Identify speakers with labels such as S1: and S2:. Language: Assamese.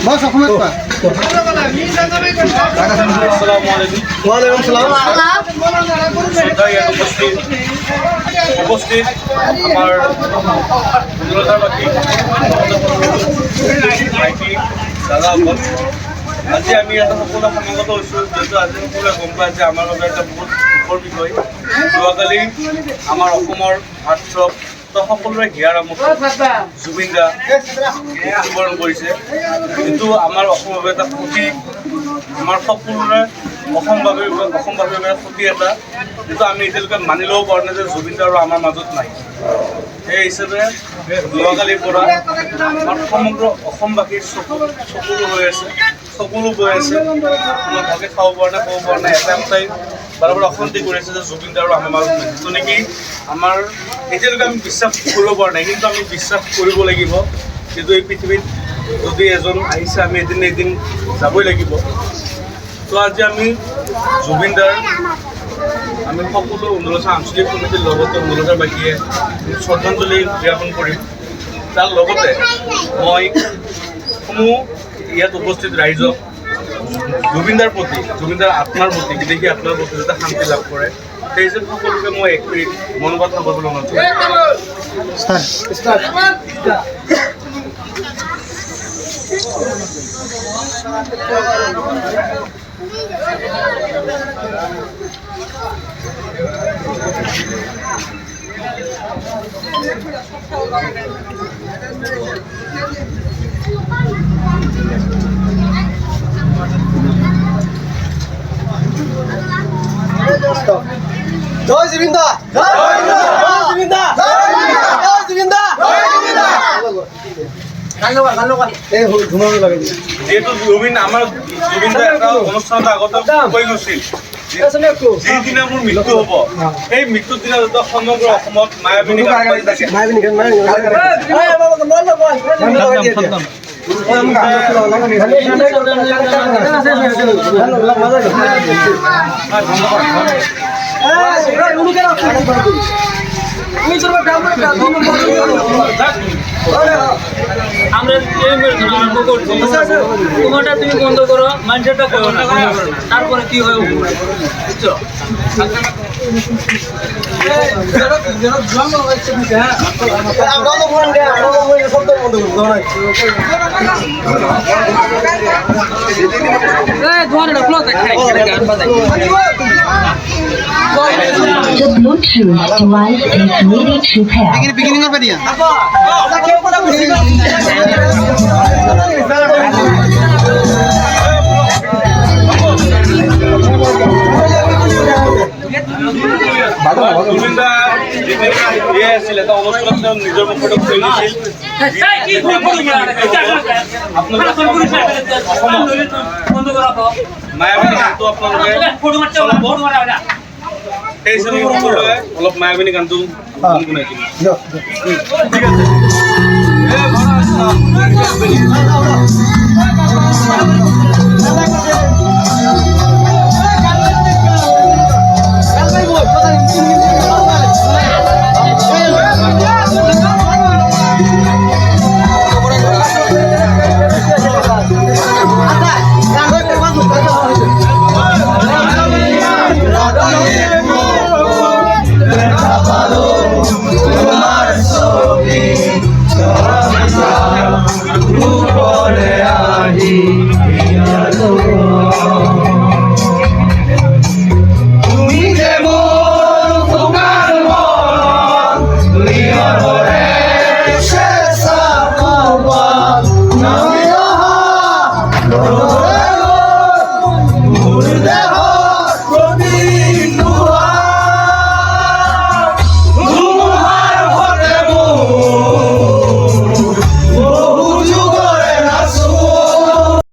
S1: বস অসমত কোৱা
S2: আসসালামু আলাইকুম।
S1: ওয়ালাইকুম সালাম
S2: উপস্থিত আমার দুর্গাবাদী ভাইটি দাদা আজি আমি এটা সকলো সমাগত হৈছোঁ যিহেতু আজি সকলোৱে গম পায় যে আমাৰ বাবে এটা বহুত দুখৰ বিষয়। যোৱাকালি আমাৰ অসমৰ হাৰ্টথ্ৰব সকলোৰে হিয়াৰ আমঠু জুবিন দা মৃত্যুবৰণ কৰিছে। কিন্তু আমাৰ অসমৰ বাবে এটা ক্ষতি, আমাৰ সকলোৰে অসমবাসীৰ বাবে ক্ষতি এটা, যিটো আমি এতিয়ালৈকে মানি ল'ব পৰা নাই যে জুবিন দা আৰু আমাৰ মাজত নাই। সেই হিচাপে যোৱাকালিৰ পৰা আমাৰ সমগ্ৰ অসমবাসীৰ চকুলো হৈ আছে, চকুলো বৈ আছে। কোনো ভালকৈ খাব পৰা নাই এটাই বাৰে বাৰে অশান্তি কৰি আছে যে জুবিন দা আৰু আমাৰ মাজত নাই। যিটো নেকি আমাৰ এতিয়ালৈকে আমি বিশ্বাস কৰিব পৰা নাই, কিন্তু আমি বিশ্বাস কৰিব লাগিব। কিন্তু এই পৃথিৱীত যদি এজন আহিছে আমি এদিন যাবই লাগিব। তো আজি আমি জুবিন দাৰ আমি সকলো উন্দোলচা আঞ্চলিক কমিটিৰ লগতে উন্দোলচাবাসীয়ে শ্ৰদ্ধাঞ্জলি জ্ঞাপন কৰিম। তাৰ লগতে মই সমূহ ইয়াত উপস্থিত ৰাইজক জুবিন দাৰ প্ৰতি, জুবিন দাৰ আত্মাৰ প্ৰতি, বিদেশী আত্মাৰ প্ৰতি যাতে শান্তি লাভ কৰে সেই হিচাপে সকলোকে মই এক মিনিট মনোবাদ নকৰিবলৈ অনুৰোধ
S1: জয় জুবিন দা জয় জুবিন দা জয় জুবিন দা জয় জুবিন দা
S2: যিহেতু আমাৰ জুবিন দাৰ এটা অনুষ্ঠানত আগতে কৈ গৈছিল যিদিনা মোৰ মৃত্যু হ'ব সেই মৃত্যুৰ দিনা যাতে সমগ্ৰ অসমত মায়াবিনী
S3: আমরা তোমারটা তুমি বন্ধ করো, মানুষেরটা করো না, তারপরে কি হয় বুঝছো?
S4: The Bluetooth device is ready to pair.
S1: beginning of idea
S2: Zubeen দা আছিল এটা অনুষ্ঠানত নিজৰ মুখত কৈ গৈছিল মায়াবিনী গানটো আপোনালোকে সেই হিচাপে সকলোৱে অলপ মায়াবিনী গানটো গুণগুণাই দিম। ঠিক আছে।
S5: Rumore ahi